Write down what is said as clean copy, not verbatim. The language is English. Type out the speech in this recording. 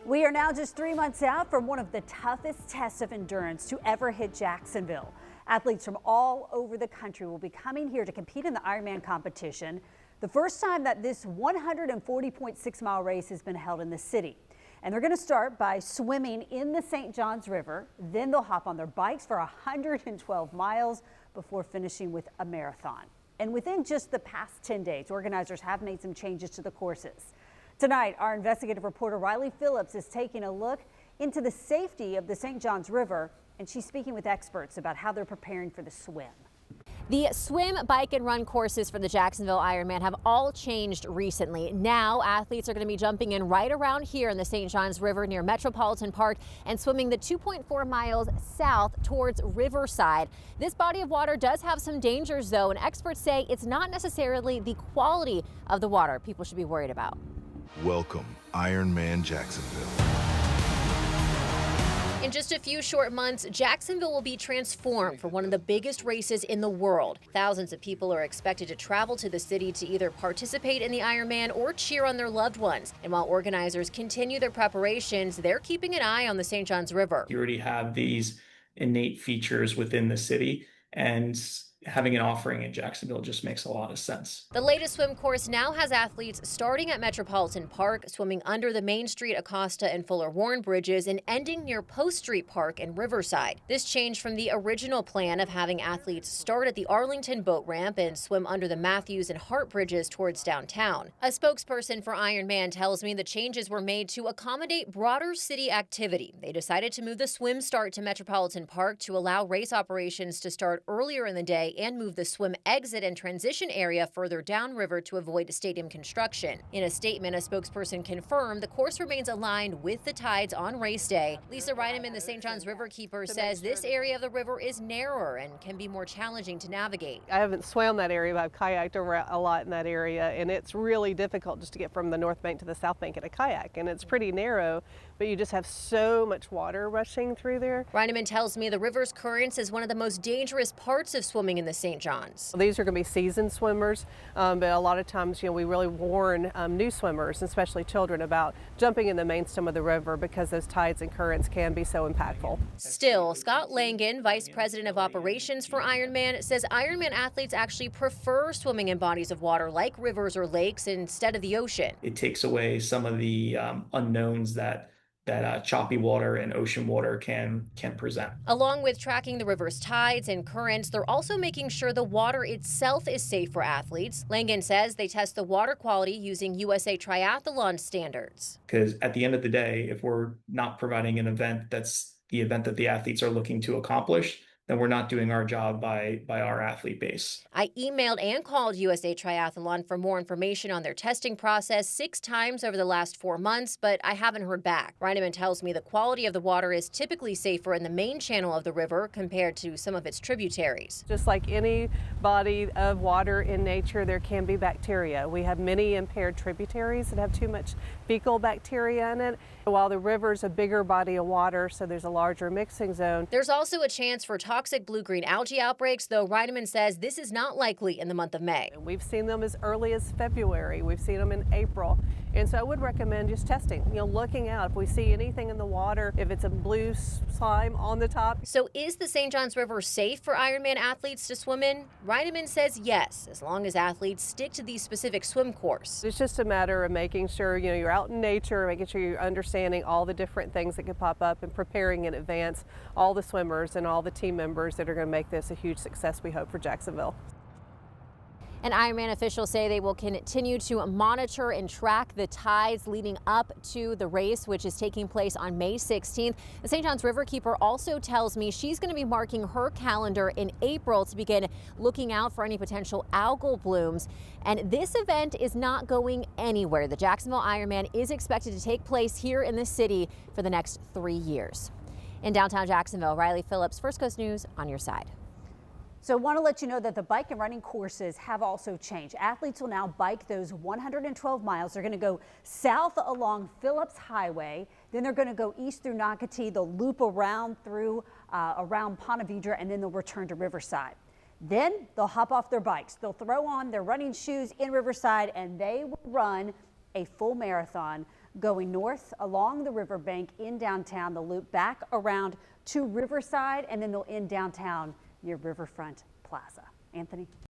We are now just 3 months out from one of the toughest tests of endurance to ever hit Jacksonville. Athletes from all over the country will be coming here to compete in the Ironman competition. The first time that this 140.6-mile race has been held in the city. And they're going to start by swimming in the St. Johns River. Then they'll hop on their bikes for 112 miles before finishing with a marathon. And within just the past 10 days, organizers have made some changes to the courses. Tonight, our investigative reporter Riley Phillips is taking a look into the safety of the St. Johns River, and she's speaking with experts about how they're preparing for the swim. The swim, bike, and run courses for the Jacksonville Ironman have all changed recently. Now, athletes are going to be jumping in right around here in the St. Johns River near Metropolitan Park and swimming the 2.4 miles south towards Riverside. This body of water does have some dangers, though, and experts say it's not necessarily the quality of the water people should be worried about. Welcome, Ironman Jacksonville. In just a few short months, Jacksonville will be transformed for one of the biggest races in the world. Thousands of people are expected to travel to the city to either participate in the Ironman or cheer on their loved ones. And while organizers continue their preparations, they're keeping an eye on the St. Johns River. You already have these innate features within the city, and having an offering in Jacksonville just makes a lot of sense. The latest swim course now has athletes starting at Metropolitan Park, swimming under the Main Street, Acosta, and Fuller Warren bridges, and ending near Post Street Park and Riverside. This changed from the original plan of having athletes start at the Arlington boat ramp and swim under the Matthews and Hart bridges towards downtown. A spokesperson for Ironman tells me the changes were made to accommodate broader city activity. They decided to move the swim start to Metropolitan Park to allow race operations to start earlier in the day and move the swim exit and transition area further downriver to avoid stadium construction. In a statement, a spokesperson confirmed the course remains aligned with the tides on race day. Lisa Reineman, the St. Johns River keeper, says this area of the river is narrower and can be more challenging to navigate. I haven't swam that area, but I've kayaked around a lot in that area, and it's really difficult just to get from the north bank to the south bank in a kayak, and it's pretty narrow, but you just have so much water rushing through there. Reineman tells me the river's currents is one of the most dangerous parts of swimming in the St. Johns. These are going to be seasoned swimmers, but a lot of times, we really warn new swimmers, especially children, about jumping in the main stem of the river because those tides and currents can be so impactful. Still, Scott Langen, Vice President of Operations for Ironman, says Ironman athletes actually prefer swimming in bodies of water like rivers or lakes instead of the ocean. It takes away some of the unknowns that choppy water and ocean water can present. Along with tracking the river's tides and currents, they're also making sure the water itself is safe for athletes. Langen says they test the water quality using USA Triathlon standards. Because at the end of the day, if we're not providing an event that's the event that the athletes are looking to accomplish, then we're not doing our job by our athlete base. I emailed and called USA Triathlon for more information on their testing process 6 times over the last 4 months, but I haven't heard back. Reineman tells me the quality of the water is typically safer in the main channel of the river compared to some of its tributaries. Just like any body of water in nature, there can be bacteria. We have many impaired tributaries that have too much fecal bacteria in it. While the river's a bigger body of water, so there's a larger mixing zone. There's also a chance for toxic blue-green algae outbreaks, though Reineman says this is not likely in the month of May. We've seen them as early as February. We've seen them in April. And so I would recommend just testing, looking out. If we see anything in the water, if it's a blue slime on the top. So is the St. Johns River safe for Ironman athletes to swim in? Reineman says yes, as long as athletes stick to the specific swim course. It's just a matter of making sure, you're out in nature, making sure you're understanding all the different things that could pop up and preparing in advance all the swimmers and all the team members that are going to make this a huge success, we hope, for Jacksonville. And Ironman officials say they will continue to monitor and track the tides leading up to the race, which is taking place on May 16th. The St. Johns River keeper also tells me she's going to be marking her calendar in April to begin looking out for any potential algal blooms. And this event is not going anywhere. The Jacksonville Ironman is expected to take place here in the city for the next 3 years. In downtown Jacksonville, Riley Phillips, First Coast News, on your side. So I want to let you know that the bike and running courses have also changed. Athletes will now bike those 112 miles. They're going to go south along Phillips Highway. Then they're going to go east through Nocatee. They'll loop around through around Ponte Vedra, and then they'll return to Riverside. Then they'll hop off their bikes. They'll throw on their running shoes in Riverside, and they will run a full marathon going north along the riverbank in downtown. They'll loop back around to Riverside, and then they'll end downtown near Riverfront Plaza. Anthony.